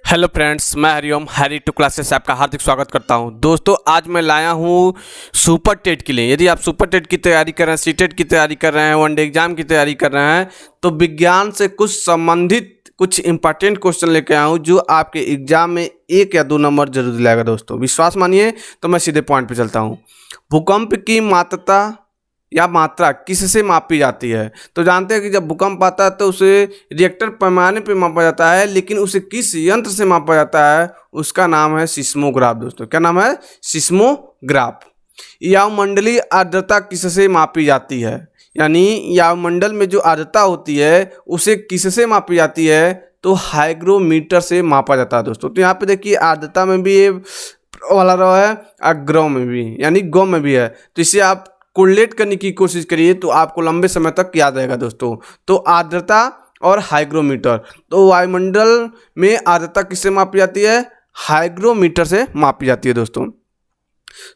Hello friends, मैं Hariom Harry two classes से आपका हार्दिक स्वागत करता हूं। दोस्तों, आज मैं लाया हूं सुपर टेट के लिए। यदि आप सुपर टेट की तैयारी कर रहे हैं, सीटेट की तैयारी कर रहे हैं, वनडे एग्जाम की तैयारी कर रहे हैं, तो विज्ञान से कुछ संबंधित कुछ इंपॉर्टेंट क्वेश्चन लेके आया हूं जो आपके एग्जाम में 1 या 2 नंबर जरूर दिलाएगा। दोस्तों, विश्वास मानिए तो मैं सीधे पॉइंट पे चलता हूँ। भूकंप की मात्रा या मात्रा किससे मापी जाती है? तो जानते हैं कि जब भूकंप आता है तो उसे रिएक्टर पैमाने पे मापा जाता है, लेकिन उसे किस यंत्र से मापा जाता है उसका नाम है सिस्मोग्राफ। दोस्तों, क्या नाम है? सिस्मोग्राफ। वायुमंडलीय आर्द्रता किससे मापी जाती है? यानी वायुमंडल में जो आर्द्रता होती है उसे किससे मापी जाती है? तो हाइग्रोमीटर से मापा जाता है। दोस्तों, तो यहाँ पे देखिए आर्द्रता में भी ये वाला रहा है, अग्रव में भी यानी गो में भी है। तो इसे आप कोरिलेट करने की कोशिश करिए तो आपको लंबे समय तक याद रहेगा। दोस्तों, तो आर्द्रता और हाइग्रोमीटर, तो वायुमंडल में आर्द्रता किससे मापी जाती है? हाइग्रोमीटर से मापी जाती है। दोस्तों,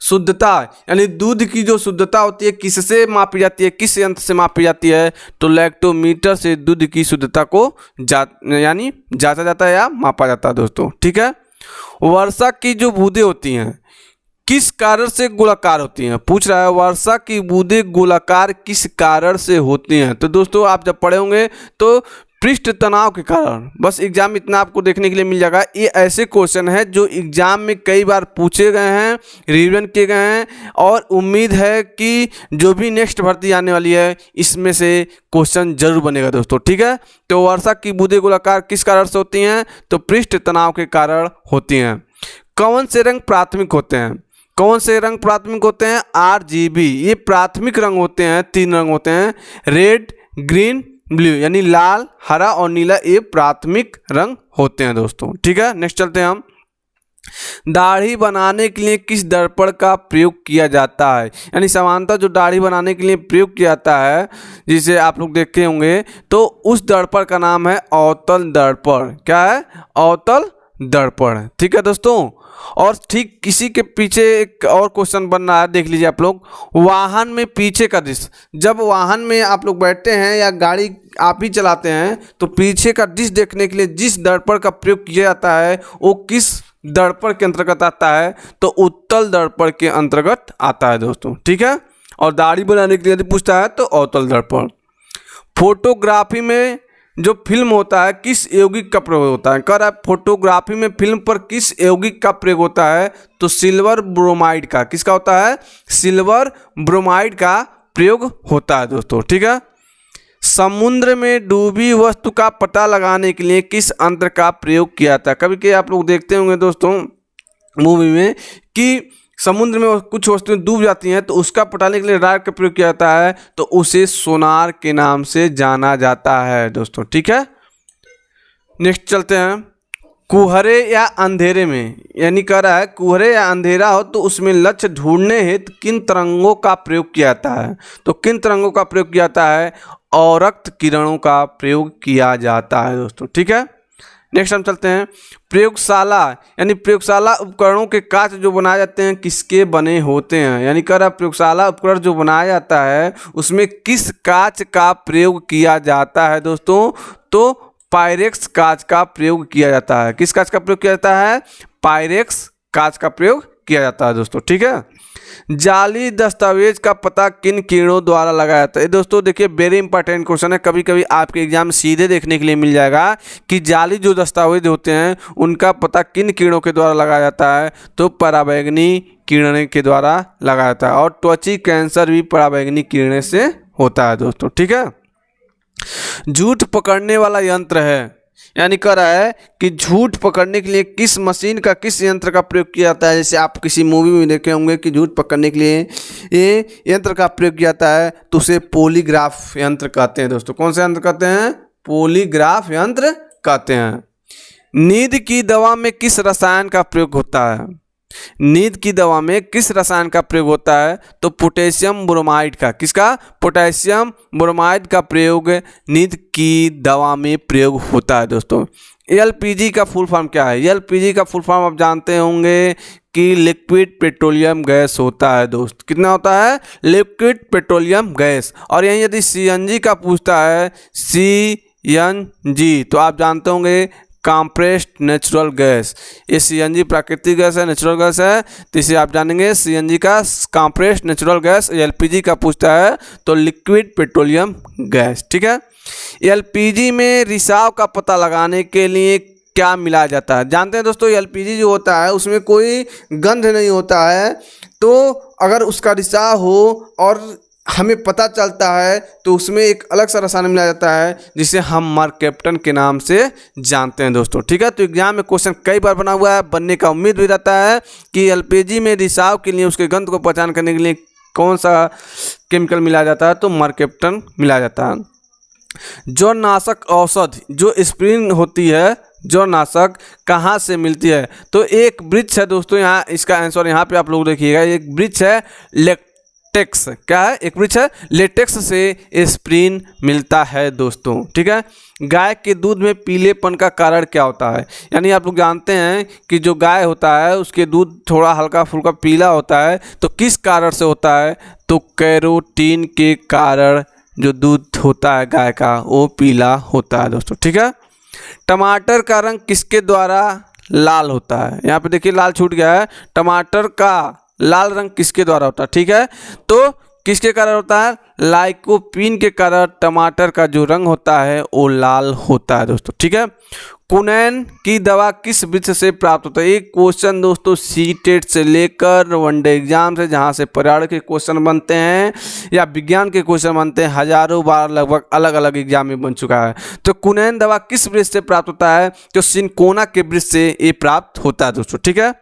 शुद्धता यानी दूध की जो शुद्धता होती है किससे मापी जाती है, किस यंत्र से मापी जाती है? तो लैक्टोमीटर से दूध की शुद्धता को यानी जांचा जाता है या मापा जाता है। दोस्तों, ठीक है। वर्षा की जो बूंदें होती हैं किस कारण से गोलाकार होती हैं? पूछ रहा है, वर्षा की बूंदें गोलाकार किस कारण से होती हैं? तो दोस्तों, आप जब पढ़े होंगे तो पृष्ठ तनाव के कारण। बस एग्जाम इतना आपको देखने के लिए मिल जाएगा। ये ऐसे क्वेश्चन है जो एग्जाम में कई बार पूछे गए हैं, रिवीजन किए गए हैं, और उम्मीद है कि जो भी नेक्स्ट भर्ती आने वाली है इसमें से क्वेश्चन जरूर बनेगा। दोस्तों, ठीक है। तो वर्षा की बूंदें गोलाकार किस कारण से होती हैं? तो पृष्ठ तनाव के कारण होती हैं। कौन से रंग प्राथमिक होते हैं? कौन से रंग प्राथमिक होते हैं? RGB, ये प्राथमिक रंग होते हैं। 3 रंग होते हैं, रेड, ग्रीन, ब्लू, यानी लाल, हरा और नीला, ये प्राथमिक रंग होते हैं। दोस्तों, ठीक है। नेक्स्ट चलते हैं हम। दाढ़ी बनाने के लिए किस दर्पण का प्रयोग किया जाता है? यानी सामान्यतः जो दाढ़ी बनाने के लिए प्रयोग किया जाता है, जिसे आप लोग देखे होंगे, तो उस दर्पण का नाम है अवतल दर्पण। क्या है? अवतल दर्पण। ठीक है दोस्तों। और ठीक किसी के पीछे एक और क्वेश्चन बन रहा है, देख लीजिए आप लोग। वाहन में पीछे का दृश्य, जब वाहन में आप लोग बैठते हैं या गाड़ी आप ही चलाते हैं तो पीछे का दृश्य देखने के लिए जिस दर्पण का प्रयोग किया जाता है वो किस दर्पण के अंतर्गत आता है? तो उत्तल दर्पण के अंतर्गत आता है। दोस्तों, ठीक है। और दाढ़ी बनाने के लिए यदि पूछता है तो अवतल दर्पण। फोटोग्राफी में जो फिल्म होता है किस यौगिक का प्रयोग होता है? कह रहा है फोटोग्राफी में फिल्म पर किस यौगिक का प्रयोग होता है? तो सिल्वर ब्रोमाइड का। किसका होता है? सिल्वर ब्रोमाइड का प्रयोग होता है। दोस्तों, ठीक है। समुद्र में डूबी वस्तु का पता लगाने के लिए किस यंत्र का प्रयोग किया जाता है? कभी कभी आप लोग देखते होंगे दोस्तों मूवी में कि समुद्र में कुछ वस्तुएं डूब जाती हैं तो उसका पटाने के लिए राड का प्रयोग किया जाता है, तो उसे सोनार के नाम से जाना जाता है। दोस्तों, ठीक है। नेक्स्ट चलते हैं। कुहरे या अंधेरे में, यानी कह रहा है कुहरे या अंधेरा हो तो उसमें लक्ष्य ढूंढने हेतु किन तरंगों का प्रयोग किया जाता है? तो किन तरंगों का प्रयोग किया जाता है? औरक्त किरणों का प्रयोग किया जाता है। दोस्तों, ठीक है। नेक्स्ट हम चलते हैं। प्रयोगशाला यानी प्रयोगशाला उपकरणों के कांच जो बनाए जाते हैं किसके बने होते हैं? यानी कह रहा प्रयोगशाला उपकरण जो बनाया जाता है उसमें किस कांच का प्रयोग किया जाता है? दोस्तों, तो पायरेक्स कांच का प्रयोग किया जाता है। किस कांच का प्रयोग किया जाता है? पायरेक्स कांच का प्रयोग किया जाता है। दोस्तों, ठीक है। जाली दस्तावेज का पता किन किरणों द्वारा लगाया जाता है? दोस्तों देखिए, वेरी इंपॉर्टेंट क्वेश्चन है। कभी कभी आपके एग्जाम सीधे देखने के लिए मिल जाएगा कि जाली जो दस्तावेज होते हैं उनका पता किन किरणों के द्वारा लगाया जाता है? तो पराबैंगनी किरणें के द्वारा लगाया जाता है। और त्वचा कैंसर भी पराबैंगनी किरणें से होता है। दोस्तों, ठीक है। झूठ पकड़ने वाला यंत्र है, यानी कह रहा है कि झूठ पकड़ने के लिए किस मशीन का, किस यंत्र का प्रयोग किया जाता है? जैसे आप किसी मूवी में देखे होंगे कि झूठ पकड़ने के लिए ये यंत्र का प्रयोग किया जाता है, तो उसे पॉलीग्राफ यंत्र कहते हैं। दोस्तों, कौन सा यंत्र कहते हैं? पॉलीग्राफ यंत्र कहते हैं। नींद की दवा में किस रसायन का प्रयोग होता है? नींद की दवा में किस रसायन का प्रयोग होता है? तो पोटेशियम ब्रोमाइड का। किसका? पोटेशियम ब्रोमाइड का प्रयोग नींद की दवा में प्रयोग होता है। दोस्तों, LPG का फुल फॉर्म क्या है? LPG का फुल फॉर्म आप जानते होंगे कि लिक्विड पेट्रोलियम गैस होता है। दोस्त, कितना होता है? Liquid petroleum gas. और यहीं यदि CNG का पूछता है, CNG, तो आप जानते होंगे कंप्रेस्ड नेचुरल गैस। ये सीएनजी प्राकृतिक गैस है, नेचुरल गैस है, तो इसे आप जानेंगे सीएनजी का कंप्रेस्ड नेचुरल गैस। एलपीजी का पूछता है तो लिक्विड पेट्रोलियम गैस। ठीक है, एलपीजी में रिसाव का पता लगाने के लिए क्या मिलाया जाता है? जानते हैं दोस्तों, एलपीजी जो होता है उसमें कोई गंध नहीं होता है, तो अगर उसका रिसाव हो और हमें पता चलता है तो उसमें एक अलग सा रसायन मिलाया जाता है जिसे हम मर्कैप्टन के नाम से जानते हैं दोस्तों। ठीक है, तो एग्जाम में क्वेश्चन कई बार बना हुआ है, बनने का उम्मीद भी रहता है कि एलपीजी में रिसाव के लिए उसके गंध को पहचान करने के लिए कौन सा केमिकल मिलाया जाता है, तो मर्कैप्टन मिलाया जाता है। जौरनाशक औषधि जो एस्पिरिन होती है, जौरनाशक कहाँ से मिलती है? तो एक वृक्ष है दोस्तों, यहाँ इसका आंसर यहाँ पे आप लोग देखिएगा, एक वृक्ष है लेटेक्स। क्या है? एक वृक्ष है लेटेक्स से एस्पिरिन मिलता है दोस्तों। ठीक है, गाय के दूध में पीलेपन का कारण क्या होता है? यानी आप लोग जानते हैं कि जो गाय होता है उसके दूध थोड़ा हल्का फुल्का पीला होता है, तो किस कारण से होता है? तो कैरोटीन के कारण जो दूध होता है गाय का वो पीला होता है दोस्तों। ठीक है, टमाटर का रंग किसके द्वारा लाल होता है? यहाँ पे देखिए लाल छूट गया है। टमाटर का लाल रंग किसके द्वारा होता है? ठीक है, तो किसके कारण होता है? लाइकोपीन के कारण टमाटर का जो रंग होता है वो लाल होता है दोस्तों। ठीक है, कुनैन की दवा किस वृक्ष से प्राप्त होता है? एक क्वेश्चन दोस्तों सीटेट से लेकर वनडे एग्जाम से, जहाँ से पर्यावरण के क्वेश्चन बनते हैं या विज्ञान के क्वेश्चन बनते हैं, हजारों बार लगभग अलग अलग एग्जाम में बन चुका है। तो कुनैन दवा किस वृक्ष से प्राप्त होता है? तो सिनकोना के वृक्ष से ये प्राप्त होता है दोस्तों। ठीक है,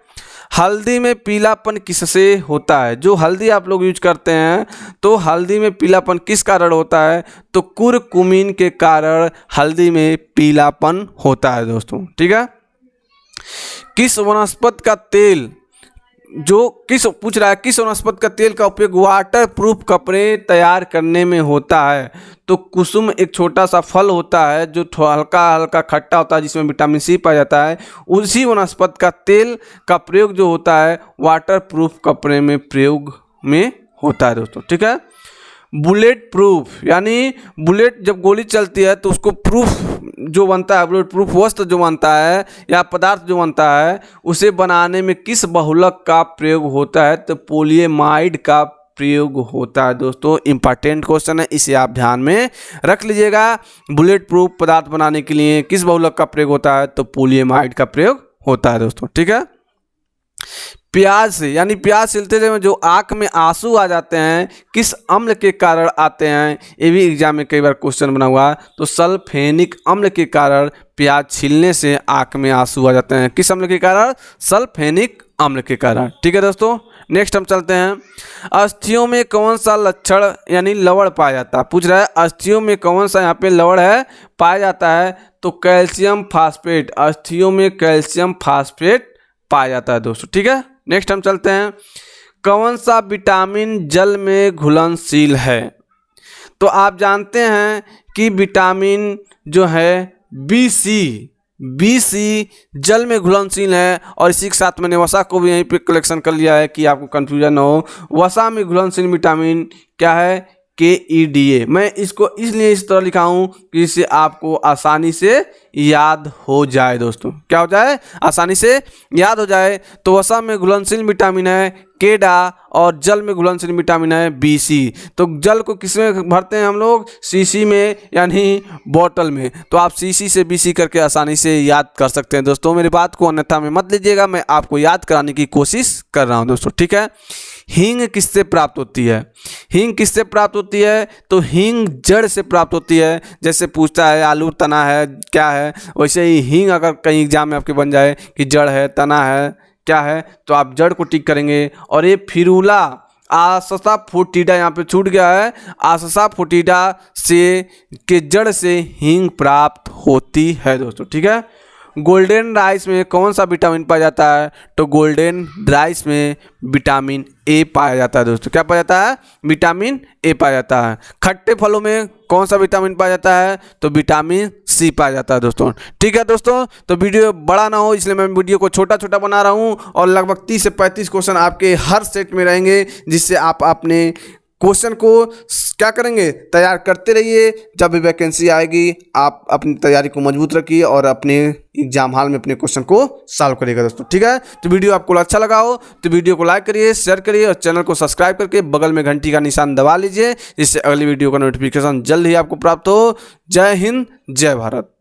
हल्दी में पीलापन किससे होता है? जो हल्दी आप लोग यूज करते हैं तो हल्दी में पीलापन किस कारण होता है? तो कुरकुमीन के कारण हल्दी में पीलापन होता है दोस्तों। ठीक है, किस वनस्पति का तेल पूछ रहा है किस वनस्पति का तेल का उपयोग वाटर प्रूफ कपड़े तैयार करने में होता है? तो कुसुम एक छोटा सा फल होता है जो हल्का हल्का खट्टा होता है जिसमें विटामिन सी पाया जाता है। उसी वनस्पति का तेल का प्रयोग जो होता है वाटर प्रूफ कपड़े में प्रयोग में होता है दोस्तों। ठीक है, बुलेट प्रूफ यानी बुलेट जब गोली चलती है तो उसको प्रूफ जो बनता है, बुलेट प्रूफ वस्त्र जो बनता है या पदार्थ जो बनता है, उसे बनाने में किस बहुलक का प्रयोग होता है? तो पॉलीएमाइड का प्रयोग होता है दोस्तों। इंपॉर्टेंट क्वेश्चन है, इसे आप ध्यान में रख लीजिएगा। बुलेट प्रूफ पदार्थ बनाने के लिए किस बहुलक का प्रयोग होता है? तो पॉलीएमाइड का प्रयोग होता है दोस्तों। ठीक है, प्याज से यानी प्याज छिलते समय जो आँख में आंसू आ जाते हैं किस अम्ल के कारण आते हैं? ये भी एग्जाम में कई बार क्वेश्चन बना हुआ है। तो सल्फेनिक अम्ल के कारण प्याज छीलने से आँख में आंसू आ जाते हैं। किस अम्ल के कारण? सल्फेनिक अम्ल के कारण। ठीक है दोस्तों, नेक्स्ट हम चलते हैं। अस्थियों में कौन सा लक्षण यानी लवण पाया जाता है? पूछ रहा है अस्थियों में कौन सा यहाँ पे लवण है पाया जाता है? तो कैल्शियम फास्फेट। अस्थियों में कैल्शियम फास्फेट पाया जाता है दोस्तों। ठीक है, नेक्स्ट हम चलते हैं। कौन सा विटामिन जल में घुलनशील है? तो आप जानते हैं कि विटामिन जो है बी सी जल में घुलनशील है, और इसी के साथ मैंने वसा को भी यहीं पे कलेक्शन कर लिया है कि आपको कन्फ्यूजन न हो। वसा में घुलनशील विटामिन क्या है? KEDA। मैं इसको इसलिए इस तरह लिखा हूँ कि इससे आपको आसानी से याद हो जाए दोस्तों। क्या हो जाए? आसानी से याद हो जाए। तो वसा में घुलनशील विटामिन है केडा और जल में घुलनशील विटामिन है BC। तो जल को किस में भरते हैं हम लोग? CC में यानी बॉटल में। तो आप CC से BC करके आसानी से याद कर सकते हैं दोस्तों। मेरी बात को अन्यथा में मत लीजिएगा, मैं आपको याद कराने की कोशिश कर रहा हूँ दोस्तों। ठीक है, हींग किससे प्राप्त होती है? हींग किससे प्राप्त होती है? तो हींग जड़ से प्राप्त होती है। जैसे पूछता है आलू तना है क्या है, वैसे ही हींग अगर कहीं एग्जाम में आपके बन जाए कि जड़ है तना है क्या है, तो आप जड़ को टिक करेंगे। और ये फिरूला आससा फोटिडा यहाँ पे छूट गया है। आससा फोटिडा से के जड़ से हींग प्राप्त होती है दोस्तों। ठीक है, गोल्डन राइस में कौन सा विटामिन पाया जाता है? तो गोल्डन राइस में विटामिन A पाया जाता है दोस्तों। क्या पाया जाता है? विटामिन A पाया जाता है। खट्टे फलों में कौन सा विटामिन पाया जाता है? तो विटामिन C पाया जाता है दोस्तों। ठीक है दोस्तों, तो वीडियो बड़ा ना हो इसलिए मैं वीडियो को छोटा छोटा बना रहा हूँ, और लगभग 30 से 35 क्वेश्चन आपके हर सेट में रहेंगे, जिससे आप अपने क्वेश्चन को क्या करेंगे, तैयार करते रहिए। जब भी वैकेंसी आएगी आप अपनी तैयारी को मजबूत रखिए और अपने एग्जाम हॉल में अपने क्वेश्चन को सॉल्व करिएगा दोस्तों, ठीक है। तो वीडियो आपको अच्छा लगा हो तो वीडियो को लाइक करिए, शेयर करिए और चैनल को सब्सक्राइब करके बगल में घंटी का निशान दबा लीजिए, जिससे अगली वीडियो का नोटिफिकेशन जल्द ही आपको प्राप्त हो। जय हिंद, जय भारत।